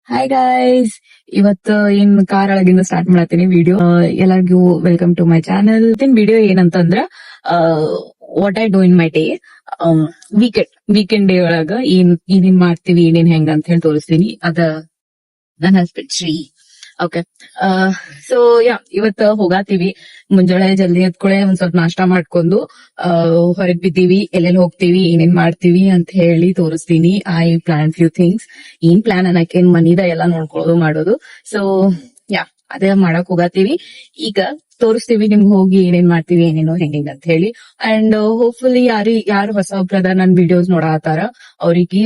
Hi guys, ಇವತ್ತು ಏನ್ car ಒಳಗಿಂದ ಸ್ಟಾರ್ಟ್ ಮಾಡತ್ತೀನಿ ವಿಡಿಯೋ. ಎಲ್ಲರಿಗೂ welcome to my channel. Video ಏನಂತಂದ್ರ what I do in my day. Weekend day ಒಳಗ ಏನೇನ್ ಮಾಡ್ತೀವಿ, ಏನೇನ್ ಹೆಂಗ ಅಂತ ಹೇಳಿ ತೋರಿಸ್ತೀನಿ. ಅದ ನನ್ನ ಹಸ್ಬೆಂಡ್ ಶ್ರೀ. ಓಕೆ, ಸೊ ಇವತ್ತ ಹೋಗಾತೀವಿ. ಮುಂಜಾನೆ ಜಲ್ದಿ ಎದ್ಕೊಳೆ ಒಂದ್ ಸ್ವಲ್ಪ ನಾಷ್ಟಾ ಮಾಡ್ಕೊಂಡು ಹೊರಗ್ ಬಿದ್ದೀವಿ. ಎಲ್ಲೆಲ್ಲಿ ಹೋಗ್ತೀವಿ, ಏನೇನ್ ಮಾಡ್ತೀವಿ ಅಂತ ಹೇಳಿ ತೋರಿಸ್ತೀನಿ. I plan few things. ಏನ್ ಪ್ಲಾನ್ ಅನ್ನಕೇನ್ ಮನಿದ ಎಲ್ಲಾ ನೋಡ್ಕೊಳ್ಳೋದು ಮಾಡೋದು. ಸೊ ಅದೇ ಮಾಡಕ್ ಹೋಗಾತೀವಿ. ಈಗ ತೋರಿಸ್ತೀವಿ ನಿಮ್ಗೆ ಹೋಗಿ ಏನೇನ್ ಮಾಡ್ತೀವಿ, ಏನೇನೋ ಹೆಂಗ್ ಅಂತ ಹೇಳಿ. ಅಂಡ್ ಹೋಪ್ಫುಲಿ ಯಾರು ಹೊಸಬ್ರದ ನನ್ ವಿಡಿಯೋಸ್ ನೋಡಾತಾರ ಅವ್ರಿಗೆ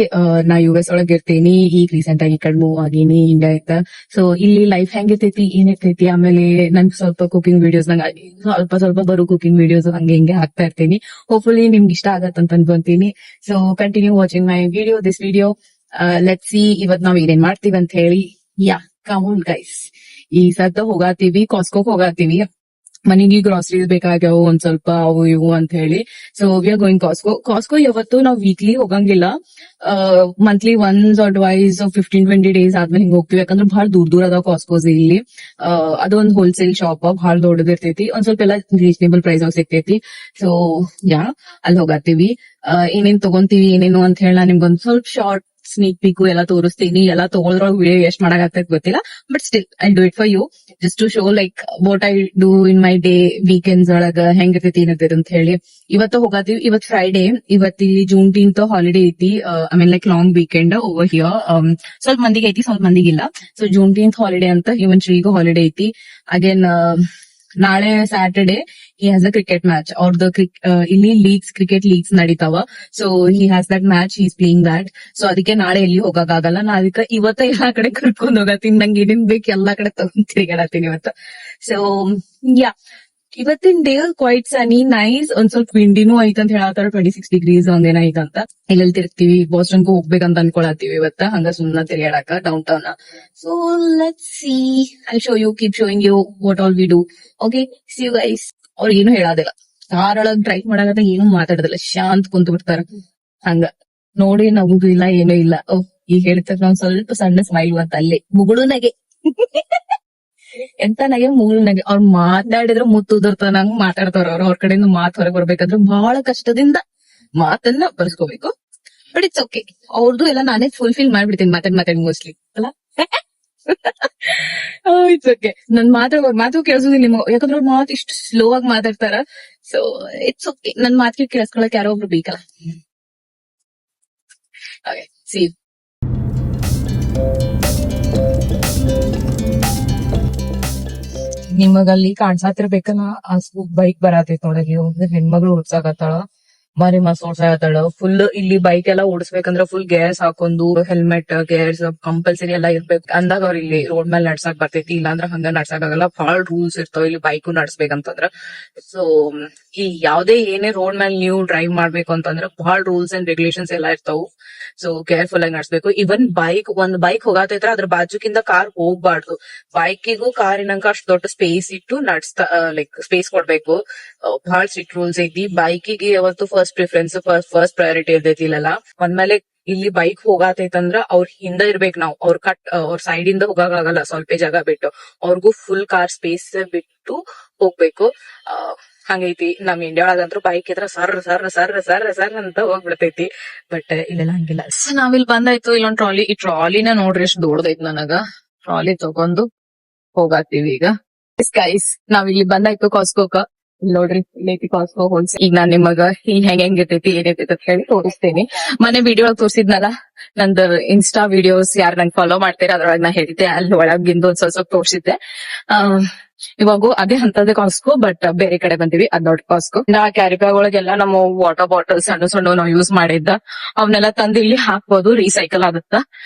ನಾ US ಒಳಗ್ ಇರ್ತೀನಿ. ಈಗ ರೀಸೆಂಟ್ ಆಗಿ ಈ ಕಡೆ ಮೂವ್ ಆಗೀನಿ ಇಂಡಿಯಾ ಇತ್ತ. ಸೊ ಇಲ್ಲಿ ಲೈಫ್ ಹೆಂಗಿರ್ತೈತಿ, ಏನಿರ್ತೈತಿ, ಆಮೇಲೆ ನನ್ ಸ್ವಲ್ಪ ಕುಕಿಂಗ್ ವಿಡಿಯೋಸ್ ನಂಗೆ ಸ್ವಲ್ಪ ಬರೋ ಕುಕಿಂಗ್ ವಿಡಿಯೋಸ್ ಹಂಗೆ ಹಿಂಗೆ ಹಾಕ್ತಾ ಇರ್ತೀನಿ. ಹೋಪ್ಫುಲಿ ನಿಮ್ಗೆ ಇಷ್ಟ ಆಗತ್ತಂತ ಅನ್ಕೊಂತೀನಿ. So continue watching my this video. Let's see ಇವತ್ ನಾವ್ ಏನೇನ್ ಮಾಡ್ತೀವಿ ಅಂತ ಹೇಳಿ. Come on guys. ಈ ಸದ್ದ ಹೋಗಾತೀವಿ, ಕಾಸ್ಕೋಕ್ ಹೋಗಾತೀವಿ. ಮನೆಗೆ ಗ್ರಾಸರೀಸ್ ಬೇಕಾಗ್ಯಾವ ಒಂದ್ ಸ್ವಲ್ಪ ಅವು ಇವು ಅಂತ ಹೇಳಿ. ಸೊ ವಿ ಆರ್ ಗೋಯಿಂಗ್ ಕಾಸ್ಕೋ ಯಾವತ್ತು ನಾವು ವೀಕ್ಲಿ ಹೋಗಂಗಿಲ್ಲ. Monthly once or twice 15-20 days ಆದ್ಮೇಲೆ ಹಿಂಗ್ ಹೋಗ್ತಿವಿ. ಯಾಕಂದ್ರೆ ಬಹಳ ದೂರ ಅದಾವ ಕಾಸ್ಕೋಸ್ ಇಲ್ಲಿ. ಅದೊಂದು ಹೋಲ್ಸೇಲ್ ಶಾಪ್, ಬಹಳ ದೊಡ್ಡದಿರ್ತೈತಿ. ಒಂದ್ ಸ್ವಲ್ಪ ಎಲ್ಲ ರೀಸನೇಬಲ್ ಪ್ರೈಸ್ ಸಿಗ್ತೈತಿ. ಸೊ ಅಲ್ಲಿ ಹೋಗಾತೀವಿ. ಏನೇನ್ ತಗೊಂತೀವಿ, ಏನೇನು ಅಂತ ಹೇಳಿ ನಾ ನಿಮ್ಗೊಂದ್ ಸ್ವಲ್ಪ ಶಾರ್ಟ್ ಸ್ನೀಕ್ ಪೀಕು ಎಲ್ಲ ತೋರಿಸ್ತೀನಿ. ಎಲ್ಲ ತಗೊಳ್ರೊಳಗೆ ವಿಡಿಯೋ ಎಷ್ಟ್ ಮಾಡಾಕತ್ತೈತ್ ಗೊತ್ತಿಲ್ಲ, but still I do it for you, just to show like what I do in my day. Weekends ಒಳಗ ಹೆಂಗಿರ್ತೈತಿ ಏನರ್ತೈತಿ ಅಂತ ಹೇಳಿ. ಇವತ್ತು ಹೋಗಾತೀವಿ. ಇವತ್ ಫ್ರೈಡೇ. ಇವತ್ತು ಇಲ್ಲಿ Juneteenth ಹಾಲಿಡೇ ಐತಿ. I mean like long weekend over here. ಸ್ವಲ್ಪ ಮಂದಿಗೆ ಐತಿ, ಸ್ವಲ್ಪ ಮಂದಿಗಿಲ್ಲ. ಸೊ Juneteenth ಹಾಲಿಡೇ ಅಂತ ಇವನ್ ಶ್ರೀಗೂ ಹಾಲಿಡೇ ಐತಿ. ಅಗೇನ್ ನಾಳೆ Saturday he has a cricket match. ಅವ್ರದ್ದು ಇಲ್ಲಿ ಕ್ರಿಕೆಟ್ ಲೀಗ್ಸ್ ನಡೀತಾವ. So he has that match, he is playing that. So ಅದಕ್ಕೆ ನಾಳೆ ಎಲ್ಲಿ ಹೋಗಕ್ಕಾಗಲ್ಲ. ನಾ ಅದಕ್ಕೆ ಇವತ್ತ ಎಲ್ಲಾ ಕಡೆ ಕರ್ಕೊಂಡ್ ಹೋಗತ್ತೀನಿ. ನಂಗೆ ಏನೇನ್ ಬೇಕು ಎಲ್ಲಾ ಕಡೆ ತಗೊಂಡ್ ತಿರುಗಾಡತ್ತೀನಿ ಇವತ್ತು. ಸೊ ಇವತ್ತಿನ ಡೇ ಕ್ವೈಟ್ ಸನಿ, ನೈಸ್. ಒಂದ್ ಸ್ವಲ್ಪ ವಿಂಡಿನೂ ಐತ್ ಅಂತ ಹೇಳತ್ತಾರ. 26 ಡಿಗ್ರೀಸ್ ಒಂದೇನ ಐತಂತ. ಎಲ್ಲೆಲ್ಲಿ ತಿರ್ಗ್ತೀವಿ, ಬೋಸ್ಟನ್ಗೂ ಹೋಗ್ಬೇಕಂತ ಅನ್ಕೊಳತ್ತೀವಿ ಇವತ್ತ. ಹಂಗ ಸುಮ್ನ ತಿರ್ಗಾಡಕ downtown. So let's see, I show you, keep showing you what all we do. Okay, see you guys. ಅವ್ರ ಏನು ಹೇಳೋದಿಲ್ಲ, ಕಾರ್ ಒಳಗ್ ಡ್ರೈವ್ ಮಾಡಾಕತ್ತ ಏನು ಮಾತಾಡೋದಿಲ್ಲ, ಶಾಂತ್ ಕುಂತ ಬಿಡ್ತಾರ. ಹಂಗ ನೋಡಿ ನಗುದು ಇಲ್ಲ, ಏನೂ ಇಲ್ಲ. ಈಗ ಹೇಳ್ತಾರ ನಾವ್ ಸ್ವಲ್ಪ ಸಣ್ಣ ಸ್ಮೈಲ್ ಅಂತ ಅಲ್ಲೇ ಮುಗುಳು ನಗೆ. ಎಂತ ನಗೆ, ಮುಗುಳು ನಗೆ. ಅವ್ರ ಮಾತಾಡಿದ್ರೆ ಮುತ್ತು ಉದರ್ತನಂಗ್ ಮಾತಾಡ್ತಾರ. ಅವ್ರ ಕಡೆಯಿಂದ ಮಾತ್ ಹೊರಗೆ ಬರ್ಬೇಕಾದ್ರೆ ಬಹಳ ಕಷ್ಟದಿಂದ ಮಾತನ್ನ ಬರ್ಸ್ಕೋಬೇಕು. But it's okay. ಅವ್ರದ್ದು ಎಲ್ಲ ನಾನೇ ಫುಲ್ಫಿಲ್ ಮಾಡ್ಬಿಡ್ತೀನಿ ಮಾತಾಡಿ ಮೋಸ್ಟ್ಲಿ ಅಲ್ಲ. It's okay. ನನ್ ಮಾತು ಕೇಳಿಸೋದಿಲ್ಲ ನಿಮ್ಗೆ, ಯಾಕಂದ್ರೆ ಅವ್ರ ಮಾತು ಇಷ್ಟು ಸ್ಲೋ ಆಗಿ ಮಾತಾಡ್ತಾರ. So it's okay. ನನ್ ಮಾತಿಗೆ ಕೇಳಿಸ್ಕೊಳಕ್ ಯಾರೋ ಒಬ್ರು ಬೇಕಲ್ಲ. Okay, see you. ನಿಮಗಲ್ಲಿ ಕಾಣ್ಸಾತಿರ್ಬೇಕಲ್ಲ, ಆ ಬೈಕ್ ಬರತೈತ್ ನೋಡಲಿ. ಹೆಣ್ಮಗಳು ಓಡ್ಸಾಕತ್ತಾಳ, ಮಾರಿ ಮಸ್ ಓಡ್ಸಾಕತ್ತಾಳ. ಫುಲ್ ಇಲ್ಲಿ ಬೈಕ್ ಎಲ್ಲಾ ಓಡಿಸ್ಬೇಕಂದ್ರ ಫುಲ್ ಗೇರ್ಸ್ ಹಾಕೊಂಡು, ಹೆಲ್ಮೆಟ್, ಗೇರ್ಸ್ ಕಂಪಲ್ಸರಿ ಎಲ್ಲಾ ಇರ್ಬೇಕು ಅಂದಾಗ ಅವ್ರ ಇಲ್ಲಿ ರೋಡ್ ಮೇಲೆ ನಡ್ಸಾಕ್ ಬರ್ತೈತಿ. ಇಲ್ಲಾಂದ್ರ ಹಂಗ ನಡ್ಸಾಕ್ ಆಗಲ್ಲ. ಬಹಳ ರೂಲ್ಸ್ ಇರ್ತಾವ ಇಲ್ಲಿ ಬೈಕು ನಡ್ಸ್ಬೇಕಂತಂದ್ರ. ಸೊ ಈ ಯಾವ್ದೇ ಏನೇ ರೋಡ್ ಮೇಲೆ ನೀವು ಡ್ರೈವ್ ಮಾಡ್ಬೇಕು ಅಂತಂದ್ರ ಬಹಳ ರೂಲ್ಸ್ ಅಂಡ್ ರೆಗ್ಯುಲೇಷನ್ಸ್ ಎಲ್ಲಾ ಇರ್ತಾವು. ಸೊ ಕೇರ್ಫುಲ್ ಆಗಿ ನಡ್ಸ್ಬೇಕು. ಇವನ್ ಒಂದ್ ಬೈಕ್ ಹೋಗತೈತ್ರ ಅದ್ರ ಬಾಜುಕಿಂದ ಕಾರ್ ಹೋಗ್ಬಾರ್ದು. ಬೈಕಿಗೂ ಕಾರಿನಂಕ ಅಷ್ಟು ದೊಡ್ಡ ಸ್ಪೇಸ್ ಇಟ್ಟು ಲೈಕ್ ಸ್ಪೇಸ್ ಕೊಡ್ಬೇಕು. ಬಹಳ ಸ್ಟ್ರಿಕ್ಟ್ ರೂಲ್ಸ್ ಐತಿ. ಬೈಕಿಗೆ ಯಾವತ್ತು ಫಸ್ಟ್ ಪ್ರಿಫರೆನ್ಸ್, ಫಸ್ಟ್ ಪ್ರಯಾರಿಟಿ ಇರ್ತೈತಿ ಇಲ್ಲೆಲ್ಲ. ಒಂದ್ಮೇಲೆ ಇಲ್ಲಿ ಬೈಕ್ ಹೋಗತೈತಂದ್ರ ಅವ್ರ ಹಿಂದ ಇರ್ಬೇಕು ನಾವು. ಅವ್ರ ಸೈಡ್ ಇಂದ ಹೋಗಕ್ಕಾಗಲ್ಲ. ಸ್ವಲ್ಪ ಜಾಗ ಬಿಟ್ಟು ಅವ್ರಿಗೂ ಫುಲ್ ಕಾರ್ ಸ್ಪೇಸ್ ಬಿಟ್ಟು ಹೋಗ್ಬೇಕು. ಹಂಗೈತಿ. ನಮ್ ಇಂಡಿಯಾ ಒಳಗಂತ್ರು ಬೈಕ್ ಇದ್ರ sir sir sir sir sir ಅಂತ ಹೋಗ್ಬಿಡ್ತೈತಿ. ಬಟ್ ಇಲ್ಲೆಲ್ಲ ಹಂಗಿಲ್ಲ. ನಾವಿಲ್ಲಿ ಬಂದಾಯ್ತು. ಇಲ್ಲೊಂದ್ ಟ್ರಾಲಿ. ಈ ಟ್ರಾಲಿನ ನೋಡ್ರಿ ಎಷ್ಟು ದೊಡ್ಡದೈತಿ. ನನಗ ಟ್ರಾಲಿ ತಗೊಂಡು ಹೋಗಾತೀವಿ ಈಗ. ಗೈಸ್, ನಾವ್ ಇಲ್ಲಿ ಬಂದಾಯ್ತು ಕಾಸ್ಕೋಕ. ನೋಡ್ರಿ ಇಲ್ಲೈತಿ ಕಾಸ್ಕೋ ಹೋಲ್ಸೇಲ್. ಈಗ ನಾನ್ ನಿಮಗ ಹೆಂಗಿರ್ತೈತಿ ಏನೈತಿ ಅಂತ ಹೇಳಿ ತೋರಿಸ್ತೇನೆ. ಮನೆ ವಿಡಿಯೋ ಒಳಗ್ ತೋರಿಸಿದ್ನಲ್ಲ, ನಂದು ಇನ್ಸ್ಟಾ ವಿಡಿಯೋಸ್ ಯಾರು ನಂಗೆ ಫಾಲೋ ಮಾಡ್ತೀರ ಅದ್ರೊಳಗೆ ನಾ ಹೇಳಿದ್ದೆ. ಅಲ್ಲಿ ಒಳಗಿಂದ ಒಂದ್ ಸ್ವಲ್ಪ ತೋರಿಸಿದ್ದೆ. ಇವಾಗೂ ಅದೇ ಅಂತದೇ ಕಾಸ್ಕೋ, ಬಟ್ ಬೇರೆ ಕಡೆ ಬಂದಿವಿ. ಅದ್ ದೊಡ್ಡ ಕಾಸ್ಕೋ. ಕ್ಯಾರಿ ಬ್ಯಾಗ್ ಒಳಗೆಲ್ಲ ನಮ್ಮ ವಾಟರ್ ಬಾಟಲ್ ಸಣ್ಣ ನಾವು ಯೂಸ್ ಮಾಡಿದ್ದ ಅವನ್ನೆಲ್ಲ ತಂದು ಇಲ್ಲಿ ಹಾಕ್ಬೋದು. ರೀಸೈಕಲ್ ಆಗುತ್ತ.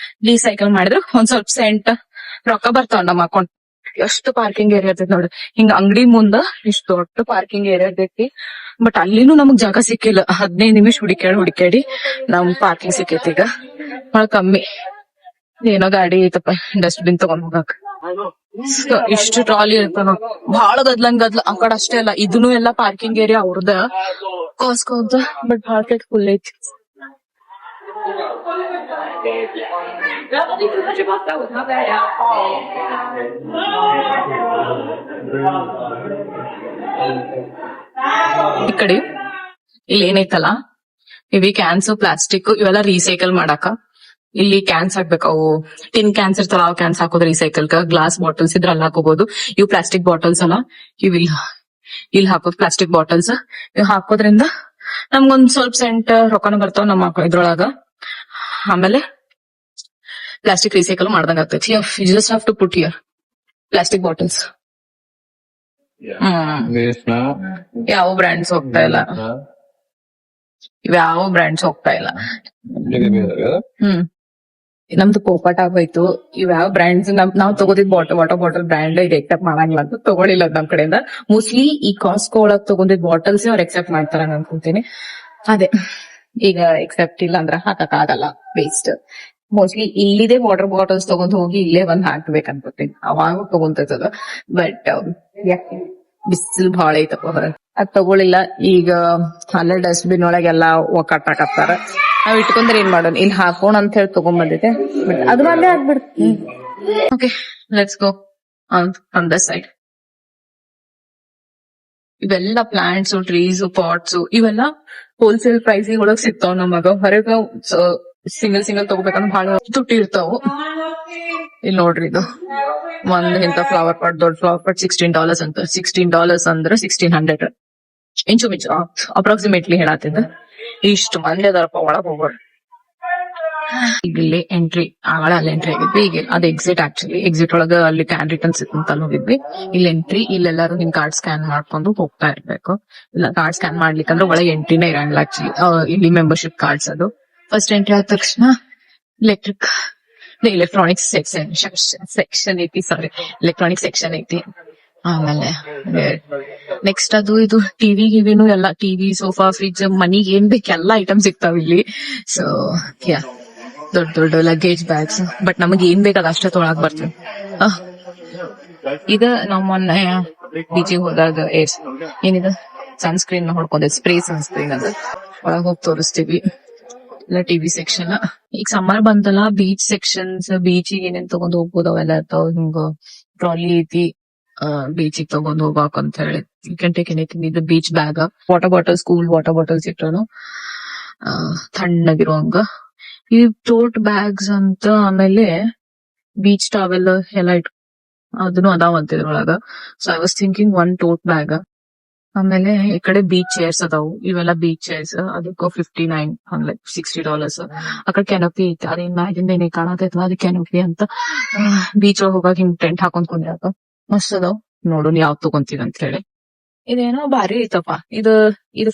ರೀಸೈಕಲ್ ಮಾಡಿದ್ರೆ ಒಂದ್ ಸ್ವಲ್ಪ ಸೆಂಟ್ ರೊಕ್ಕ ಬರ್ತಾವ ನಮ್ಮ ಅಕೌಂಟ್. ಎಷ್ಟು ಪಾರ್ಕಿಂಗ್ ಏರಿಯಾ ಇರ್ತೈತಿ ನೋಡ್ರಿ. ಹಿಂಗ ಅಂಗಡಿ ಮುಂದ ಇಷ್ಟು ದೊಡ್ಡ ಪಾರ್ಕಿಂಗ್ ಏರಿಯಾ ಇರ್ತೈತಿ. ಬಟ್ ಅಲ್ಲಿನೂ ನಮಗ್ ಜಾಗ ಸಿಕ್ಕಿಲ್ಲ. 15 ನಿಮಿಷ ಹುಡುಕ್ಯಾಡಿ ನಮ್ ಪಾರ್ಕಿಂಗ್ ಸಿಕ್ಕೈತಿ. ಈಗ ಬಹಳ ಕಮ್ಮಿ. ಏನೋ ಗಾಡಿ ಐತಪ್ಪ, ಡಸ್ಟ್ಬಿನ್ ತಗೊಂಡ್ ಹೋಗಕ್. ಇಷ್ಟು ಟ್ರಾಲಿ ಇರ್ತಾವ. ಬಹಳ ಗದ್ಲ. ಆ ಕಡೆ ಅಷ್ಟೇ ಅಲ್ಲ, ಇದನ್ನು ಎಲ್ಲಾ ಪಾರ್ಕಿಂಗ್ ಏರಿಯಾ ಅವ್ರದ ಕಾಸ್ಕೋ ಅಂತ. ಬಟ್ ಮಾರ್ಕೆಟ್ ಫುಲ್ ಐತಿ. ಈ ಕಡೆ ಇಲ್ಲಿ ಏನೈತಲ್ಲ ಇವಿ ಕ್ಯಾನ್ಸ್ ಪ್ಲಾಸ್ಟಿಕ್ ಇವೆಲ್ಲ ರೀಸೈಕಲ್ ಮಾಡಾಕ ಇಲ್ಲಿ ಕ್ಯಾನ್ಸ್ ಹಾಕ್ಬೇಕು. ಅವು ಟಿನ್ ಕ್ಯಾನ್ಸ್ ಇರ್ತಾವ, ಅವ್ ಕ್ಯಾನ್ಸ್ ಹಾಕೋದು ರೀಸೈಕಲ್. ಗ್ಲಾಸ್ ಬಾಟಲ್ಸ್ ಇದ್ರ ಅಲ್ಲಿ ಹಾಕೋಬಹುದು. ಇವು ಪ್ಲಾಸ್ಟಿಕ್ ಬಾಟಲ್ಸ್ ಅಲ್ಲ, ಇವ್ ಇಲ್ಲಿ ಹಾಕೋದು ಪ್ಲಾಸ್ಟಿಕ್ ಬಾಟಲ್ಸ್. ಇವ್ ಹಾಕೋದ್ರಿಂದ ನಮ್ಗೊಂದ್ ಸ್ವಲ್ಪ ಸೆಂಟ್ ರೊಕ್ಕನ ಬರ್ತಾವ ನಮ್ಮ ಇದ್ರೊಳಗ. ಆಮೇಲೆ ಪ್ಲಾಸ್ಟಿಕ್ ರೀಸೈಕಲ್ ಮಾಡ್ದಂಗ ಆಗ್ತೈತಿ. You just have to put here plastic bottles. ಯಾವ ಬ್ರ್ಯಾಂಡ್ಸ್ ಹೋಗ್ತಾ ಇಲ್ಲ, ಯಾವ ಬ್ರ್ಯಾಂಡ್ಸ್ ಹೋಗ್ತಾ ಇಲ್ಲ. ನಮ್ದು ಪೋಪಟ್ ಆಗೋಯ್ತು. ಇವ್ಯಾವ ಬ್ರ್ಯಾಂಡ್ಸ್ ನಾವ್ ತಗೋದಿದ್ ವಾಟರ್ ಬಾಟಲ್ ಬ್ರ್ಯಾಂಡ್ ಇದು ಎಕ್ಸೆಪ್ಟ್ ಮಾಡಂಗಿಲ್ಲ ಅಂತ ತಗೊಳಿಲ್ಲ ನಮ್ ಕಡೆಯಿಂದ. ಮೋಸ್ಟ್ಲಿ ಈ ಕಾಸ್ಕೋ ಒಳಗ್ ತಗೊಂಡಿದ್ ಬಾಟಲ್ಸ್ ಅವ್ರು ಎಕ್ಸೆಪ್ಟ್ ಮಾಡ್ತಾರ ಅನ್ಕೊಂತೀನಿ. ಅದೇ ಈಗ ಎಕ್ಸೆಪ್ಟ್ ಇಲ್ಲ ಅಂದ್ರ ಹಾಕಕ್ ಆಗಲ್ಲ, ವೇಸ್ಟ್. ಮೋಸ್ಟ್ಲಿ ಇಲ್ಲಿದೆ ವಾಟರ್ ಬಾಟಲ್ಸ್ ತಗೊಂಡ್ ಹೋಗಿ ಇಲ್ಲೇ ಬಂದ್ ಹಾಕ್ಬೇಕು ಅನ್ಕೋತೀನಿ, ಅವಾಗ ತಗೊಂತದ. ಬಟ್ ಬಿಸಿಲು ಭಾಳ ಐತಪ್ಪ ಹೊರಗೆ, ಅದ್ ತಗೊಳಿಲ್ಲ. ಈಗ ಅಲ್ಲೇ ಡಸ್ಟ್ಬಿನ್ ಒಳಗೆಲ್ಲ ಒಕ್ಕಟ್ಟಾಕತ್ತಾರ. ನಾವ್ ಇಟ್ಕೊಂಡ್ರೆ ಏನ್ ಮಾಡೋಣ, ಇಲ್ಲಿ ಹಾಕೋಣ ಅಂತ ಹೇಳಿ ತಗೊಂಡ್ಬಂದಿದ್ದೆ, ಬಟ್ ಅದು ಅಲ್ಲೇ ಆಗ್ಬಿಡ್ತು. Okay, let's go on the side. ಇವೆಲ್ಲ ಪ್ಲಾಂಟ್ಸ್, ಟ್ರೀಸ್, ಪಾಟ್ಸ್ ಇವೆಲ್ಲ ಹೋಲ್ಸೇಲ್ ಪ್ರೈಸ್ ಒಳಗ್ ಸಿಗ್ತಾವ ನಮಗ. ಹೊರಗ ಸಿಂಗಲ್ ತಗೋಬೇಕಂದ್ರೆ ಬಹಳ ತುಟ್ಟಿ ಇರ್ತಾವ. ಇಲ್ಲಿ ನೋಡ್ರಿ, ಇದು ಒಂದ್ ಇಂತ ಫ್ಲವರ್ ಪಾಟ್, ದೊಡ್ಡ ಫ್ಲವರ್ ಪಾಟ್ $16 ಅಂತ. $16 ಅಂದ್ರೆ 1600 ಇಂಚು ಮಿಂಚು ಅಪ್ರಾಕ್ಸಿಮೇಟ್ಲಿ ಹೇಳತ್ತಿದ್ದ. ಇಷ್ಟು ಮಂದಿ ಅದಾರಪ್ಪ ಒಳಗ್ ಹೋಗೋರು. ಈಗ ಇಲ್ಲಿ ಎಂಟ್ರಿ ಆಗಳ ಅಲ್ಲಿ ಎಂಟ್ರಿ ಆಗಿದ್ವಿ. ಈಗ ಅದು ಎಕ್ಸಿಟ್. ಆಕ್ಚುಲಿ ಎಕ್ಸಿಟ್ ಒಳಗ ಅಲ್ಲಿ ಕ್ಯಾನ್ ರಿಟರ್ನ್ಸ್ ಅಂತ ಹೋಗಿದ್ವಿ. ಇಲ್ಲಿ ಎಂಟ್ರಿ. ಇಲ್ಲೆಲ್ಲಾರು ನಿಮ್ ಕಾರ್ಡ್ ಸ್ಕ್ಯಾನ್ ಮಾಡ್ಕೊಂಡು ಹೋಗ್ತಾ ಇರ್ಬೇಕು. ಇಲ್ಲ ಕಾರ್ಡ್ ಸ್ಕ್ಯಾನ್ ಮಾಡ್ಲಿಕ್ಕಂದ್ರೆ ಒಳಗೆ ಎಂಟ್ರಿನೇ ಇರಂಗಿಲ್ಲ. ಆಕ್ಚುಲಿ ಇಲ್ಲಿ ಮೆಂಬರ್ಶಿಪ್ ಕಾರ್ಡ್ಸ್ ಅದು. ಫಸ್ಟ್ ಎಂಟ್ರಿ ಆದ ತಕ್ಷಣ ಎಲೆಕ್ಟ್ರಾನಿಕ್ಸ್ ಸೆಕ್ಷನ್ ಐತಿ. ಸಾರಿ, ಎಲೆಕ್ಟ್ರಾನಿಕ್ ಸೆಕ್ಷನ್ ಐತಿ. ಆಮೇಲೆ ನೆಕ್ಸ್ಟ್ ಅದು ಇದು ಟಿವಿ ಗಿವಿನು ಎಲ್ಲ, ಟಿವಿ, ಸೋಫಾ, ಫ್ರಿಡ್ಜ್, ಮನಿಗೆ ಏನ್ ಬೇಕು ಎಲ್ಲಾ ಐಟಮ್ ಸಿಗ್ತಾವ ಇಲ್ಲಿ. ಸೊ ದೊಡ್ಡ ದೊಡ್ಡ ಲಗೇಜ್ ಬ್ಯಾಗ್ಸ್. ಬಟ್ ನಮಗ್ ಏನ್ ಬೇಕು ಅದ ಅಷ್ಟೇ ತೊಗೊಳಕ್ ಬರ್ತದೆ. ಇದ ನಾವ್ ಮೊನ್ನೆ ಬೀಚಿಗೆ ಹೋದಾಗ ಏನಿದೆ ಸನ್ಸ್ಕ್ರೀನ್ ಹೊಡ್ಕೊಂಡೆ, ಸ್ಪ್ರೇ ಸನ್ಸ್ಕ್ರೀನ್ ಅದ. ಒಳಗ್ ಹೋಗಿ ತೋರಿಸ್ತೀವಿ. ಇಲ್ಲ ಟಿವಿ ಸೆಕ್ಷನ್. ಈಗ ಸಮ್ಮರ್ ಬಂತಲ್ಲ, ಬೀಚ್ ಸೆಕ್ಷನ್ಸ್, ಬೀಚಿಗೆ ಏನೇನ್ ತಗೊಂಡ್ ಹೋಗ್ಬೋದು ಅವೆಲ್ಲ ಇರ್ತಾವ. ಹಿಂಗ ಟ್ರಾಲಿ ಐತಿ, ಬೀಚಿಗೆ ತಗೊಂಡ್ ಹೋಗಾಕ್ ಅಂತ ಹೇಳಿ. You can take anything. ಇದು beach bag, water bottles, cool water bottles ಇಟ್ರು ತಣ್ಣಗಿರುವಂಗ. ಈ ಟೋಟ್ ಬ್ಯಾಗ್ಸ್ ಅಂತ. ಆಮೇಲೆ ಬೀಚ್ ಟಾವೆಲ್ ಎಲ್ಲ ಅದನ್ನು ಅದಾವಂತ ಇದ್ರೊಳಗ. So I was thinking one ಟೋಟ್ bag. ಆಮೇಲೆ ಈ ಕಡೆ ಬೀಚ್ ಚೇರ್ಸ್ ಅದಾವು. ಇವೆಲ್ಲ ಬೀಚ್ ಚೇರ್ಸ್, ಅದಕ್ಕೆ $59 ಅಂದ್ರೆ $60. ಆ ಕಡೆ ಕೆನಪಿ ಐತಿ. ಅದೇನ್ ಮ್ಯಾಗಿಂದ ಏನೇ ಕಾಣತೈತಲ್ಲ ಅದು ಕೆನಪಿ ಅಂತ. ಬೀಚ್ ಒಳಗೆ ಹೋಗಾಕ ಹಿಂಗ್ ಟೆಂಟ್ ಹಾಕೊಂಡ್ ಕುಂದ್ರಾಕ ಮಸ್ತ್ ಅದಾವ್. ನೋಡೋಣ ಯಾವ್ ತಗೊಂತೀವಿ ಅಂತ ಹೇಳಿ. ಇದೇನೋ ಬಾರಿ ಐತಪ್ಪ. ಇದು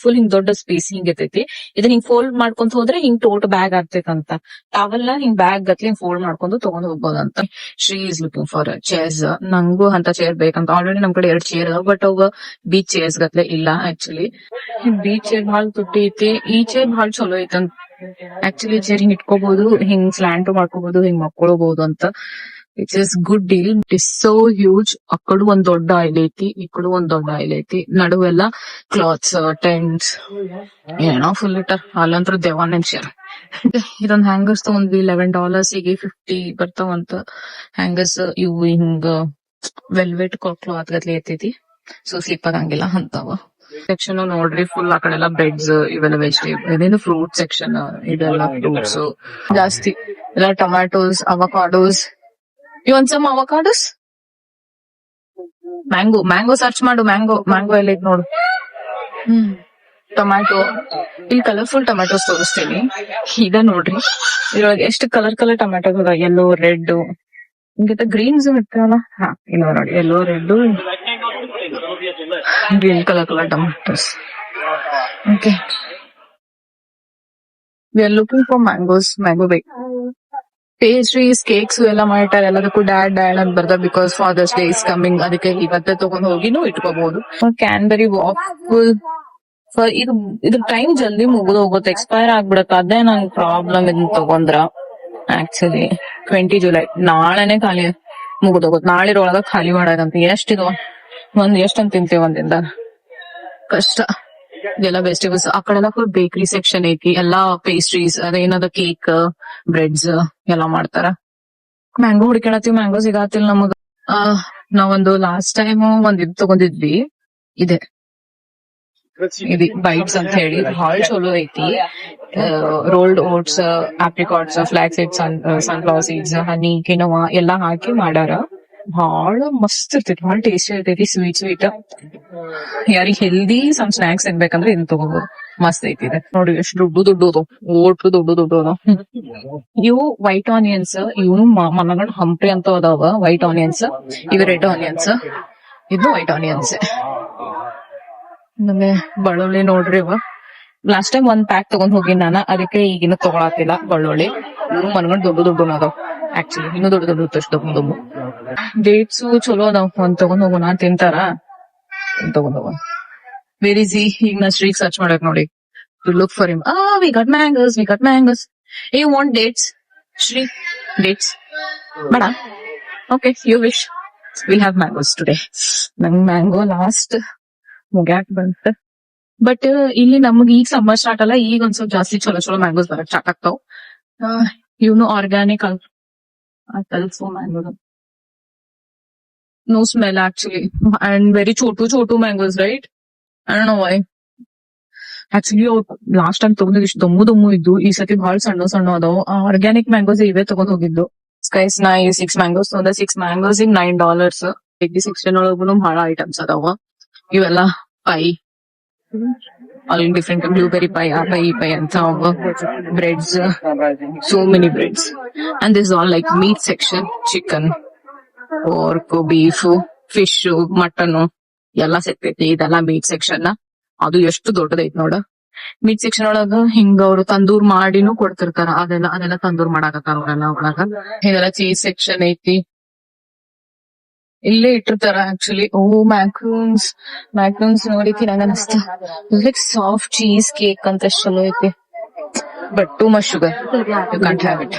ಫುಲ್ ಹಿಂಗ್ ದೊಡ್ಡ ಸ್ಪೇಸ್ ಹಿಂಗ್ ಇರ್ತೈತಿ. ಇದನ್ನ ಹಿಂಗ್ ಫೋಲ್ಡ್ ಮಾಡ್ಕೊಂತ ಹೋದ್ರೆ ಹಿಂಗ್ ಟೋಟ್ ಬ್ಯಾಗ್ ಆಗ್ತೈತಂತ. ಟಾವೆಲ್ ಹಿಂಗ್ ಬ್ಯಾಗ್ ಗತ್ಲಿ ಹಿಂಗ್ ಫೋಲ್ಡ್ ಮಾಡ್ಕೊಂಡು ತಗೊಂಡ್ ಹೋಗ್ಬೋದಂತ. Shri is looking for chairs. ನಂಗೂ ಅಂತ ಚೇರ್ ಬೇಕಂತ. ಆಲ್ರೆಡಿ ನಮ್ ಕಡೆ 2 ಚೇರ್ ಅದಾವ, ಬಟ್ ಅವಾಗ ಬೀಚ್ ಚೇರ್ಸ್ ಗತ್ಲೆ ಇಲ್ಲ. ಆಕ್ಚುಲಿ ಬೀಚ್ ಚೇರ್ ಭಾಳ ತುಟ್ಟಿ ಐತಿ. ಈ ಚೇರ್ ಭಾಳ ಚಲೋ ಐತಂತ. ಆಕ್ಚುಲಿ ಚೇರ್ ಹಿಂಗ್ ಇಟ್ಕೋಬಹುದು, ಹಿಂಗ್ ಸ್ಲ್ಯಾಂಟ್ ಮಾಡ್ಕೋಬಹುದು, ಹಿಂಗ್ ಮಕ್ಕೊಳ್ಬಹುದು ಅಂತ. It's is good deal. It is so huge. ಅಕ್ಕಡು ಒಂದ್ ದೊಡ್ಡ ಐಲ್ ಐತಿ, ಈ ಕಡೆ ಒಂದ್ ದೊಡ್ಡ ಐಲ್ ಐತಿ. ನಡುವೆಲ್ಲ ಕ್ಲಾತ್ಸ್, ಟೆಂಟ್ಸ್ ಏನೋ ಫುಲ್ ಇಟ್ಟಾರ. ಅಲ್ಲಂತ್ರ ದೇವಾನಂದ್ ಶೇರ್. ಇದೊಂದ್ ಹ್ಯಾಂಗರ್ಸ್ ತಗೊಂಡ್ವಿ $11 ಗೆ 50 ಬರ್ತಾವಂತ ಹ್ಯಾಂಗರ್ಸ್. ಇವು ಹಿಂಗ ವೆಲ್ವೆಟ್ ಕ್ಲಾತ್ ಗತ್ಲೆ ಇರ್ತೈತಿ. ಸೊ ಸ್ಲಿಪ್ ಆಗಂಗಿಲ್ಲ ಅಂತಾವ. ಸೆಕ್ಷನ್ ನೋಡ್ರಿ ಫುಲ್. ಆ ಕಡೆ ಎಲ್ಲ ಬ್ರೆಡ್ಸ್, ಇವೆಲ್ಲ ವೆಜಿಟೇಬಲ್. ಇದೇನು ಫ್ರೂಟ್ ಸೆಕ್ಷನ್. ಇದೆಲ್ಲ ಫ್ರೂಟ್ಸ್ ಜಾಸ್ತಿ. ಎಲ್ಲ ಟೊಮ್ಯಾಟೋಸ್, ಅವಕಾಡೋಸ್. ಇವನ್ ಸಮ್ ಅವಕಾಡೋಸ್, ಮ್ಯಾಂಗೋ ಸರ್ಚ್ ಮಾಡು. ಮ್ಯಾಂಗೋ ಎಲ್ಲ ಐತ್ ನೋಡು. ಟೊಮ್ಯಾಟೊ. ಇಲ್ಲಿ ಕಲರ್ಫುಲ್ ಟೊಮ್ಯಾಟೋಸ್ ತೋರಿಸ್ತೀನಿ. ಇದ ನೋಡ್ರಿ, ಇದ್ರೊಳಗೆ ಎಷ್ಟು ಕಲರ್ ಟೊಮ್ಯಾಟೋಸ್ ಅದ. ಯೆಲ್ಲೋ, ರೆಡ್, ಹಿಂಗಿಂತ ಗ್ರೀನ್ಸ್ ಇರ್ತಾವಲ್ಲ. ಇಲ್ಲ ನೋಡಿ, yellow, red, green colour tomatoes. Okay, we are looking for mangoes. Mango ಬೇಕು. ಪೇಸ್ಟ್ರೀಸ್, ಕೇಕ್ಸ್ ಎಲ್ಲ ಮಾಡಿಟ್ಟಾರೆ. ಎಲ್ಲದಕ್ಕೂ ಡ್ಯಾಡ್ ಅಂತ ಬರ್ದ. Because father's day is coming. ಅದಕ್ಕೆ ಇವತ್ತೇ ತಗೊಂಡ್ ಹೋಗಿನೂ ಇಟ್ಕೋಬಹುದು. Cranberry waffle. ಇದು ಟೈಮ್ ಜಲ್ದಿ ಮುಗಿದು ಹೋಗುತ್ತೆ, ಎಕ್ಸ್ಪೈರ್ ಆಗ್ಬಿಡತ್ತೆ. ಅದೇ ನಂಗೆ ಪ್ರಾಬ್ಲಮ್. ಇದನ್ನ ತಗೊಂಡ್ರ ಆಕ್ಚುಲಿ 20 ಜುಲೈ ನಾಳೆನೆ ಖಾಲಿ ಮುಗಿದೋಗುತ್ತೆ. ನಾಳಿರೊಳಗ ಖಾಲಿ ಮಾಡೋದಂತ. ಎಷ್ಟಿದು ಎಷ್ಟಂತ ತಿಂತೀವಿ ಒಂದಿಂದ. ಕಷ್ಟ. ಇದೆಲ್ಲ ವೆಜಿಟೇಬಲ್ಸ್. ಆ ಕಡೆಲ್ಲ ಫುಲ್ ಬೇಕರಿ ಸೆಕ್ಷನ್ ಐತಿ, ಎಲ್ಲಾ ಪೇಸ್ಟ್ರೀಸ್, ಅದೇನದ ಕೇಕ್, ಬ್ರೆಡ್ಸ್ ಎಲ್ಲಾ ಮಾಡ್ತಾರ. ಮ್ಯಾಂಗೋ ಹುಡ್ಕೊಳತ್ತೀವಿ, ಮ್ಯಾಂಗೋ ಸಿಗಾತಿಲ್ ನಮಗ. ನಾವೊಂದು ಲಾಸ್ಟ್ ಟೈಮ್ ಒಂದ್ ಇದ್ ತಗೊಂಡಿದ್ವಿ, ಇದೆ ಇದು ಬೈಟ್ಸ್ ಅಂತ ಹೇಳಿ, ಭಾಳ ಚಲೋ ಐತಿ. Rolled oats, apricots, flax seeds, sunflower seeds, honey, quinoa ಎಲ್ಲಾ ಹಾಕಿ ಮಾಡ್ಯಾರ. ಭಾಳ ಮಸ್ತ್ ಇರ್ತೈತಿ, ಭಾಳ ಟೇಸ್ಟಿ ಇರ್ತೈತಿ, ಸ್ವೀಟ್ ಸ್ವೀಟ್. ಯಾರಿಗ್ ಹೆಲ್ದಿ ಸಮ್ ಸ್ನಾಕ್ಸ್ ತಿನ್ಬೇಕಂದ್ರೆ ಇದನ್ನ ತಗೋಬಹುದು, ಮಸ್ತ್ ಐತಿ ಇದೆ. ನೋಡಿ ಎಷ್ಟು ದೊಡ್ಡ ಓಟು ದೊಡ್ಡ ಅದಾವ. ಇವು ವೈಟ್ ಆನಿಯನ್ಸ್, ಇವನು ಮನಗಂಡ್ ಹಂಪಿ ಅಂತ ಅದಾವ ವೈಟ್ ಆನಿಯನ್ಸ್. ಇವು ರೆಡ್ ಆನಿಯನ್ಸ್, ಇದು ವೈಟ್ ಆನಿಯನ್ಸ್. ಆಮೇಲೆ ಬೆಳ್ಳುಳ್ಳಿ ನೋಡ್ರಿ, ಇವ ಲಾಸ್ಟ್ ಟೈಮ್ ಒಂದ್ ಪ್ಯಾಕ್ ತಗೊಂಡ್ ಹೋಗಿನಿ ನಾನು, ಅದಕ್ಕೆ ಈಗಿನ ತಗೊಳತಿಲ್ಲ ಬೆಳ್ಳುಳ್ಳಿ. ಇವು ಮನಗಂಡ್ ದೊಡ್ಡ ಅದಾವ, ಆಕ್ಚುಲಿ ಇನ್ನೂ ದೊಡ್ಡ ದೊಡ್ಡ. ಡೇಟ್ಸ್ ಚಲೋ ಅದಾವ, ಒಂದ್ ತಗೊಂಡ್ ಹೋಗೋಣ, ತಿಂತಾರ, ತಗೊಂಡ್ ಹೋಗೋಣ. ವೇರ್ ಇಸ್ ಈಗ ನಾ ಸ್ಟ್ರೀಟ್ ಸರ್ಚ್ ಮಾಡಕ್ ನೋಡಿ, to look for him. We got mangoes. You want dates Shri? Dates ಬೇಡ? Okay, you wish. Will have mangoes today. ನಂಗ್ ಮ್ಯಾಂಗೋ ಲಾಸ್ಟ್ ಮುಗ್ಯಾಕ್ ಬಂತ. ಬಟ್ ಇಲ್ಲಿ ನಮಗ್ ಈಗ ಸಮ್ಮರ್ ಸ್ಟಾರ್ಟ್ ಅಲ್ಲ, ಈಗ ಒಂದ್ ಸ್ವಲ್ಪ ಜಾಸ್ತಿ ಚಲೋ ಮ್ಯಾಂಗೋಸ್ ಬರಕ್ ಸ್ಟಾರ್ಟ್ ಆಗ್ತಾವ್. ಇವನು organic also mango. No smell actually, and very chotu mangoes, right? I don't know why. Actually, last time ತಗೊಂಡಿದ್ದು ಇಷ್ಟು ದಮ್ಮು ಇದ್ದು, ಈ ಸತಿ ಬಹಳ ಸಣ್ಣ ಅದಾವ. ಆರ್ಗ್ಯಾನಿಕ್ ಮ್ಯಾಂಗೋಸ್ ಇವೇ ತಗೊಂಡ್ ಹೋಗಿದ್ದು. ಸ್ಕೈಸ್ ನಾ 6 ಮ್ಯಾಂಗೋಸ್ ತಗೊಂಡ, 6 ಮ್ಯಾಂಗೋಸ್ ಈಗ $9. ಎಗ್ಗಿ ಸೆಕ್ಷನ್ ಒಳಗೂ ಬಹಳ ಐಟಮ್ಸ್ ಅದಾವ. ಇವೆಲ್ಲ pie, all different, blueberry pie, ಆ ಪೈ ಈ ಪೈ ಅಂತ ಅವ. Breads, so many breads. And this all like meat section, chicken, pork, beef, fish, mutton ಎಲ್ಲಾ ಸಿಗ್ತೈತಿ. ಇದೆಲ್ಲ ಮೀಟ್ ಸೆಕ್ಷನ್. ಅದು ಎಷ್ಟು ದೊಡ್ಡದೈತಿ ನೋಡ. ಮೀಟ್ ಸೆಕ್ಷನ್ ಒಳಗ ಹಿಂಗ ಅವ್ರು ತಂದೂರ್ ಮಾಡಿನೂ ಕೊಡ್ತಿರ್ತಾರ, ಅದೆಲ್ಲ ತಂದೂರ್ ಮಾಡಾಕತ್ತಾರ ಅವ್ರೆಲ್ಲ ಒಳಗ. ಇದೆಲ್ಲ ಚೀಸ್ ಸೆಕ್ಷನ್ ಐತಿ, ಇಲ್ಲೇ ಇಟ್ಟಿರ್ತಾರ ಆಕ್ಚುಲಿ. ಮ್ಯಾಕ್ರೂನ್ಸ್ ನೋಡಿ ತಿನ್ನಂಗ ಅನಿಸ್ತ. ಲೈಕ್ ಸಾಫ್ಟ್ ಚೀಸ್ ಕೇಕ್ ಅಂತ ಚಲೋ ಐತಿ, but too much sugar, you can't have it.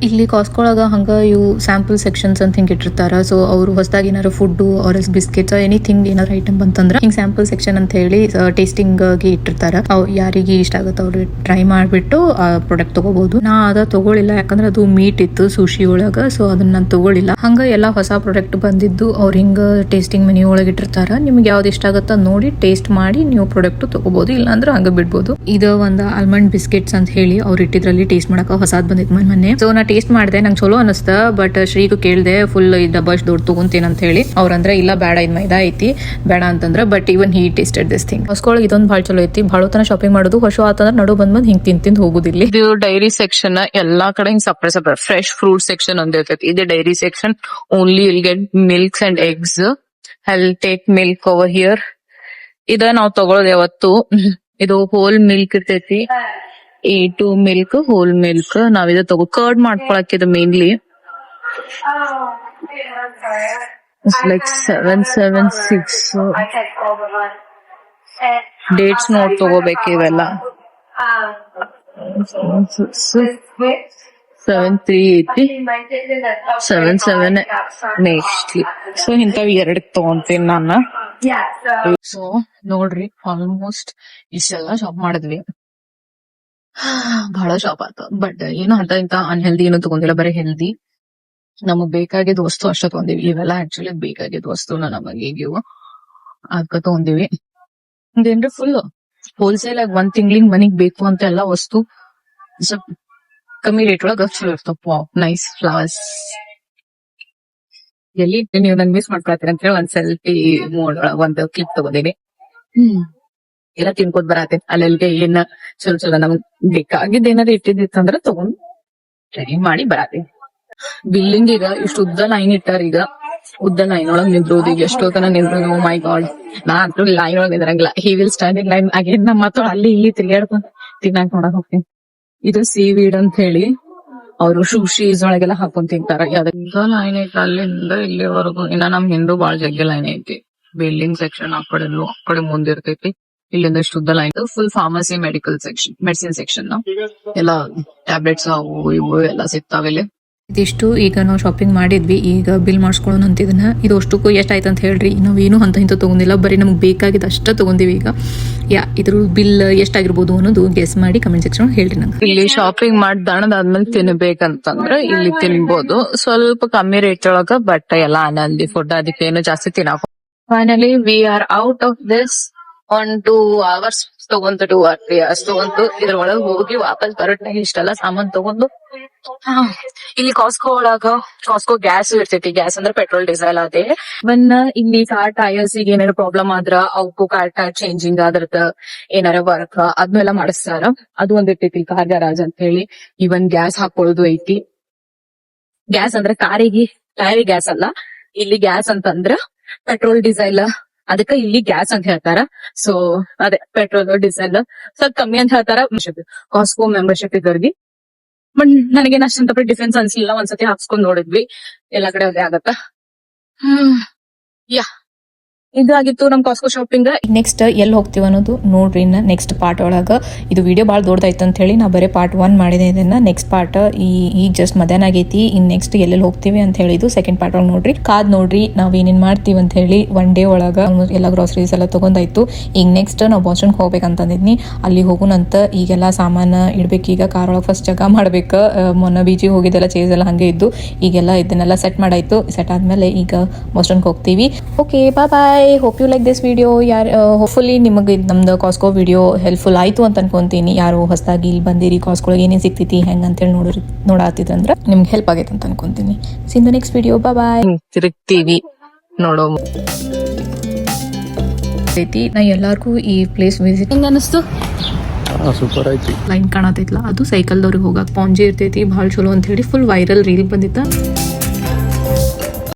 ಇಲ್ಲಿ ಕಾಸ್ಕೋ ಒಳಗ ಹಂಗ ಇವು ಸ್ಯಾಂಪಲ್ ಸೆಕ್ಷನ್ಸ್ ಅಂತ ಹಿಂಗ್ ಇಟ್ಟಿರ್ತಾರ. ಸೊ ಅವ್ರು ಹೊಸದಾಗಿ ಏನಾದ್ರು ಫುಡ್ ಆರ್ ಬಿಸ್ಕೆಟ್ಸ್ ಎನಿಥಿಂಗ್ ಏನಾದ್ರು ಐಟಮ್ ಬಂತಂದ್ರ ಹಿಂಗ್ ಸ್ಯಾಂಪಲ್ ಸೆಕ್ಷನ್ ಅಂತ ಹೇಳಿ ಟೇಸ್ಟಿಂಗ್ ಗೆ ಇಟ್ಟಿರ್ತಾರ. ಅವ್ ಯಾರಿಗೆ ಇಷ್ಟ ಆಗುತ್ತೆ ಅವ್ರು ಟ್ರೈ ಮಾಡ್ಬಿಟ್ಟು ಆ ಪ್ರಾಡಕ್ಟ್ ತಗೋಬಹುದು. ನಾ ಅದ ತಗೊಳಿಲ್ಲ, ಯಾಕಂದ್ರೆ ಅದು ಮೀಟ್ ಇತ್ತು ಸುಶಿ ಒಳಗ, ಸೊ ಅದನ್ನ ನಾನು ತಗೊಳಿಲ್ಲ. ಹಂಗ ಎಲ್ಲಾ ಹೊಸ ಪ್ರಾಡಕ್ಟ್ ಬಂದಿದ್ದು ಅವ್ರ ಹಿಂಗ ಟೇಸ್ಟಿಂಗ್ ಮೆನ್ಯೂ ಒಳಗೆ ಇಟ್ಟಿರ್ತಾರ. ನಿಮ್ಗೆ ಯಾವ್ದು ಇಷ್ಟ ಆಗುತ್ತ ನೋಡಿ ಟೇಸ್ಟ್ ಮಾಡಿ ನೀವು ಪ್ರಾಡಕ್ಟ್ ತಗೋಬಹುದು, ಇಲ್ಲಾಂದ್ರೆ ಹಂಗ ಬಿಡ್ಬೋದು. ಇದು ಒಂದು ಆಲ್ಮಂಡ್ ಬಿಸ್ಕೆಟ್ಸ್ ಅಂತ ಹೇಳಿ ಅವ್ರು ಇಟ್ಟಿದ್ರಲ್ಲಿ ಟೇಸ್ಟ್ ಮಾಡಕ ಹೊಸಾದ್ ಬಂದಿತ್ತು ಮೊನ್ನೆ. ಸೊ ನಾ ಟೇಸ್ಟ್ ಮಾಡಿದೆ, ನಂಗೆ ಚಲೋ ಅನಿಸ್ತ. ಬಟ್ ಶ್ರೀಗೂ ಕೇಳ್ದೆ ಫುಲ್ ಡಬ್ಬ ದೊಡ್ಡ ತಗೊಂತೇನೆ ಅಂತ ಹೇಳಿ. ಅವ್ರಂದ್ರೆ ಇಲ್ಲ ಬೇಡ, ಇದ್ ಮೈದಾ ಐತಿ ಬೇಡ ಅಂತಂದ್ರ. But even he tasted this thing. ಹೊಸ್ಕೊಳಗೆ ಇದೊಂದು ಭಾಳ ಚಲೋ ಐತಿ. ಭಾಳ ತನ ಶಾಪಿಂಗ್ ಮಾಡೋದು, ಹೊಸ ಆತಂದ್ರೆ ನಡು ಬಂದ್ ಹಿಂಗ್ ತಿಂದ್ ಹೋಗುದಿಲ್ಲ. ಇದು ಡೈರಿ ಸೆಕ್ಷನ್, ಎಲ್ಲಾ ಕಡೆ ಹಿಂಗ್ ಸಪ್ರೇಟ್ ಫ್ರೆಶ್ ಫ್ರೂಟ್ ಸೆಕ್ಷನ್ ಅಂತ ಇರ್ತೈತಿ. ಇದು dairy section. Only will get milks and eggs. I'll take milk over here. ಇದ ನಾವ್ ತಗೊಳ್ಳೋದು ಯಾವತ್ತು. ಇದು ಹೋಲ್ ಮಿಲ್ಕ್ ಇರ್ತೈತಿ, A2 ಮಿಲ್ಕ್, ಹೋಲ್ ಮಿಲ್ಕ್. ನಾವಿದ ಕರ್ಡ್ ಮಾಡ್ಕೊಳಕ್ ಇದು ಮೇನ್ಲಿ. ಲೈಕ್ 776. ಡೇಟ್ಸ್ ನೋಡ್ ತಗೋಬೇಕು ಇವೆಲ್ಲ. 7,380, 7,7 ನೆಕ್ಸ್ಟ್. ಸೊ ಇಂಥವ್ 2 ತಗೊಂತೀನಿ ನಾನು. ಸೊ ನೋಡ್ರಿ, ಆಲ್ಮೋಸ್ಟ್ ಇಷ್ಟೆಲ್ಲ ಶಾಪ್ ಮಾಡಿದ್ವಿ. ಬಹಳ ಶಾಪ್ ಆತ. ಬಟ್ ಏನು ಅಂತ ಇಂತ ಅನ್ಹೆಲ್ದಿ ಏನು ತಗೊಂಡಿಲ್ಲ, ಬರೀ ಹೆಲ್ದಿ ನಮಗ್ ಬೇಕಾಗಿದ್ದ ವಸ್ತು ಅಷ್ಟ ತಗೊಂಡಿವಿ. ಇವೆಲ್ಲ ಆಕ್ಚುಲಿ ಬೇಕಾಗಿದ್ದ ವಸ್ತುನ ನಮಗೆ ಇವು, ಅದಕ್ಕ ತಗೊಂಡಿವಿ. ಇದೇನ್ರಿ ಫುಲ್ ಹೋಲ್ಸೇಲ್ ಆಗಿ 1 ತಿಂಗ್ಳಿಗೆ ಮನಿಗ್ ಬೇಕು ಅಂತ ಎಲ್ಲಾ ವಸ್ತು ಸ್ವಲ್ಪ ಕಮ್ಮಿ ರೇಟ್ ಒಳಗ ಚಲೋ ಇರ್ತಾವ. Nice flowers. ಎಲ್ಲಿ ನೀವು ನಂಗೆ ಮಿಸ್ ಮಾಡ್ಕೊಳ್ತೀರ ಅಂತ ಹೇಳಿ ಒಂದ್ ಸೆಲ್ಫಿ ಮೋಡ್ ಒಂದ್ ಕ್ಲಿಪ್ ತಗೋದೇವಿ. ಎಲ್ಲ ತಿನ್ಕೋದ್ ಬರತ್ತೆ. ಅಲ್ಲೆಲ್ಗೆ ಏನ್ ಚಲೋ ನಮಗ್ ಬೇಕಾಗಿದ್ದ ಏನಾದ್ರು ಇಟ್ಟಿದ್ದಿತ್ತಂದ್ರ ತಗೊಂಡ್ ಟ್ರೈ ಮಾಡಿ ಬರತ್ತೆ. ಬಿಲ್ಡಿಂಗ್ ಈಗ ಇಷ್ಟು ಉದ್ದ ಲೈನ್ ಇಟ್ಟಾರ. ಈಗ ಉದ್ದ ಲೈನ್ ಒಳಗ್ ನಿಂದ್ರೋದು, ಈಗ ಎಷ್ಟೋ ತನ ನಿಂದ್ರು. ಮೈ ಗಾಡ್, ನಾ ಅಂತೂ ಲೈನ್ ಒಳಗ್ ನಿಂದ್ರಂಗಿಲ್ಲ. He will stand in line again. ನಮ್ಮ ಮಾತು ಅಲ್ಲಿ ಇಲ್ಲಿ ತಿರ್ಗಾಡ್ಕೊಂಡ್ ತಿನ್ನಾಕ್ ನೋಡಕ್ ಹೋಗ್ತೀನಿ. ಇದು ಸೀವೀಡ್ ಅಂತ ಹೇಳಿ ಅವ್ರು ಶೂಶೀಸ್ ಒಳಗೆಲ್ಲ ಹಾಕೊಂಡ್ ತಿಂತಾರ. ಯಾವ್ದ ಲೈನ್ ಐತಿ ಅಲ್ಲಿಂದ ಇಲ್ಲಿವರೆಗೂ. ಇನ್ನ ನಮ್ ಹಿಂದೂ ಬಾಳ ಜಗ್ಗೆ ಲೈನ್ ಐತಿ. ಬಿಲ್ಡಿಂಗ್ ಸೆಕ್ಷನ್ ಆ ಕಡೆ ಮುಂದಿರ್ತೈತಿ. ಇಲ್ಲಿಂದ ಇಷ್ಟು ಉದ್ದ line. Full pharmacy medical section, medicine section. ಎಲ್ಲ ಟ್ಯಾಬ್ಲೆಟ್ಸ್ ಅವು ಇವು ಎಲ್ಲ ಸಿಗ್ತಾವ ಇಲ್ಲಿ. ಇದಿಷ್ಟು ಈಗ ನಾವು ಶಾಪಿಂಗ್ ಮಾಡಿದ್ವಿ. ಈಗ ಬಿಲ್ ಮಾಡಿಸ್ಕೊಳ್ಳೋಣ ಅಂತ ಇದನ್ನ. ಇದು ಅಷ್ಟಕ್ಕೂ ಎಷ್ಟಾಯ್ತು ಅಂತ ಹೇಳ್ರಿ. ನಾವೇನು ಇಂಥ ತಗೊಂಡಿಲ್ಲ, ಬರೀ ನಮ್ಗೆ ಬೇಕಾಗಿದ್ದು ಅಷ್ಟೇ ತಗೊಂಡಿವಿ. ಈಗ ಇದ್ರ ಬಿಲ್ ಎಷ್ಟಾಗಿರ್ಬೋದು ಅನ್ನೋದು ಗೆಸ್ ಮಾಡಿ ಕಮೆಂಟ್ ಸೆಕ್ಷನ್ ಹೇಳ್ರಿ ನಂಗೆ. ಇಲ್ಲಿ ಶಾಪಿಂಗ್ ಮಾಡಿ ದಣದಾದ್ಮೇಲೆ ತಿನ್ಬೇಕಂತಂದ್ರ ಇಲ್ಲಿ ತಿನ್ಬೋದು, ಸ್ವಲ್ಪ ಕಮ್ಮಿ ರೇಟ್ ಒಳಗ. ಬಟ್ ಎಲ್ಲ ಆನಂದಿ ಫುಡ್, ಅದಕ್ಕೇನು ಜಾಸ್ತಿ ತಿನ್ನಕ. Finally we are out of this. 1-2 hours ತಗೊಂಡು 2 or 3 hours ತಗೊಂಡು ಇದ್ರೊಳಗೆ ಹೋಗಿ ವಾಪಸ್ ಬರೋಟ್ನಾಗ ಇಷ್ಟೆಲ್ಲ ಸಾಮಾನ್ ತಗೊಂಡು ಇಲ್ಲಿ ಕಾಸ್ಕೋ ಗ್ಯಾಸ್ ಇರ್ತೈತಿ. ಗ್ಯಾಸ್ ಅಂದ್ರೆ ಪೆಟ್ರೋಲ್ ಡೀಸೆಲ್ ಅದೇ. ಇಲ್ಲಿ ಕಾರ್ ಟೈರ್ಸ್ ಈಗ ಏನಾರ ಪ್ರಾಬ್ಲಮ್ ಆದ್ರ ಅವಕ್ಕೂ ಕಾರ್ ಟೈರ್ ಚೇಂಜಿಂಗ್ ಅದ್ರದ್ದು ಏನಾರ ವರ್ಕ್ ಅದನ್ನೆಲ್ಲ ಮಾಡಿಸ್ತಾರ. ಅದು ಒಂದ್ ಇರ್ತೈತಿ ಕಾರ್ ಗ್ಯಾರಾಜ್ ಅಂತ ಹೇಳಿ. ಇವನ್ ಗ್ಯಾಸ್ ಹಾಕೊಳ್ಳೋದು ಐತಿ. ಗ್ಯಾಸ್ ಅಂದ್ರೆ ಕಾರಿಗೆ ಟೈರ್ ಗ್ಯಾಸ್ ಅಲ್ಲ, ಇಲ್ಲಿ ಗ್ಯಾಸ್ ಅಂತಂದ್ರ ಪೆಟ್ರೋಲ್ ಡೀಸೆಲ್, ಅದಕ್ಕ ಇಲ್ಲಿ ಗ್ಯಾಸ್ ಅಂತ ಹೇಳ್ತಾರ. ಸೊ ಅದೇ ಪೆಟ್ರೋಲ್ ಡೀಸೆಲ್ ಸ್ವಲ್ಪ ಕಮ್ಮಿ ಅಂತ ಹೇಳ್ತಾರ. ಕಾಸ್ಕೋ ಮೆಂಬರ್ಶಿಪ್ ಇದ್ದವ್ರಿಗೆ. ಬಟ್ ನನಗೇನು ಅಷ್ಟಂತ ಡಿಫ್ರೆನ್ಸ್ ಅನ್ಸಲಿಲ್ಲ. ಒಂದ್ಸತಿ ಹಾಕ್ಸ್ಕೊಂಡ್ ನೋಡಿದ್ವಿ, ಎಲ್ಲಾ ಕಡೆ ಅದೇ ಆಗತ್ತ. ಯಾ ಇದಾಗಿತ್ತು ನಮ್ ಕಾಸ್ಕೋ ಶಾಪಿಂಗ್. ನೆಕ್ಸ್ಟ್ ಎಲ್ಲಿ ಹೋಗ್ತೀವಿ ಅನ್ನೋದು ನೋಡ್ರಿ ಇನ್ನ ನೆಕ್ಸ್ಟ್ ಪಾರ್ಟ್ ಒಳಗ. ಇದು ವಿಡಿಯೋ ಭಾಳ ದೊಡ್ಡದಾಯ್ತು ಅಂತ ಹೇಳಿ ನಾ ಬರೀ ಪಾರ್ಟ್ 1 ಮಾಡಿದೆ. ಇದನ್ನ ನೆಕ್ಸ್ಟ್ ಪಾರ್ಟ್ ಈಗ ಜಸ್ಟ್ ಮಧ್ಯಾಹ್ನ ಆಗೈತಿ. ಇನ್ ನೆಕ್ಸ್ಟ್ ಎಲ್ಲೆಲ್ಲಿ ಹೋಗ್ತೀವಿ ಅಂತ ಹೇಳಿದ್ದು ಸೆಕೆಂಡ್ ಪಾರ್ಟ್ ಒಳಗೆ ನೋಡ್ರಿ. ಕಾದ್ ನೋಡ್ರಿ ನಾವ್ ಏನೇನ್ ಮಾಡ್ತೀವಿ ಅಂತ ಹೇಳಿ. 1 day ಒಳಗ ಎಲ್ಲ ಗ್ರೋಸರೀಸ್ ಎಲ್ಲ ತಗೊಂಡಾಯ್ತು. ಈಗ ನೆಕ್ಸ್ಟ್ ನಾವು ಬಾಸ್ಟನ್ ಹೋಗ್ಬೇಕಂತಂದಿದ್ನಿ. ಅಲ್ಲಿ ಹೋಗುನಂತ ಈಗೆಲ್ಲ ಸಾಮಾನ ಇಡ್ಬೇಕು. ಈಗ ಕಾರ್ ಒಳಗೆ ಫಸ್ಟ್ ಜಾಗ ಮಾಡ್ಬೇಕು. ಮೊನ್ನೆ ಬೀಚಿಗೆ ಹೋಗಿದ್ದೆಲ್ಲ ಚೇಸ್ ಎಲ್ಲ ಹಂಗೆ ಇದ್ದು. ಈಗೆಲ್ಲ ಇದನ್ನೆಲ್ಲ ಸೆಟ್ ಮಾಡಾಯ್ತು. ಸೆಟ್ ಆದ್ಮೇಲೆ ಈಗ ಬಾಸ್ಟನ್ ಹೋಗ್ತೀವಿ. Okay bye. Hope you like this video. Hopefully ನಿಮಗೆ ನಮ್ದು ಕಾಸ್ಕೋ ವಿಡಿಯೋ ಹೆಲ್ಪ್ಫುಲ್ ಆಯ್ತು ಅಂತ ಅನ್ಕೊಂತೀನಿ. ಯಾರು ಹೊಸದಾಗಿ ಇಲ್ಲಿ ಬಂದಿರಿ, ಕಾಸ್ಕೊಳಗೆ ಏನೇನು ಸಿಗ್ತೈತಿ ಹೆಂಗ್ ಅಂತೇಳಿ ನೋಡಾತಿದ್ರಂದ್ರ ನಿಮ್ಗೆ ಹೆಲ್ಪ್ ಆಗೈತೆ ಅಂತ ಅನ್ಕೊಂತೀನಿ. ಸಿನ್ ದ ನೆಕ್ಸ್ಟ್ ವಿಡಿಯೋ. ಬಾಯ್. ತಿರುಗ್ತೀವಿ ನೋಡೋ ನಾ ಎಲ್ಲಾರ್ಗೂ ಈ ಪ್ಲೇಸ್ ವಿಸಿಟ್ ಹೆಂಗ ಅನಿಸ್ತು? ಸೂಪರ್ ಆಯ್ತು. ಲೈನ್ ಕಾಣತೈತ್ಲ, ಅದು ಸೈಕಲ್ದವ್ರಿಗೆ ಹೋಗಕ್ ಪಾಂಜಿ ಇರ್ತೈತಿ ಭಾಳ ಚಲೋ ಅಂತ ಹೇಳಿ ಫುಲ್ ವೈರಲ್ ರೀಲ್ ಬಂದಿತ್ತ.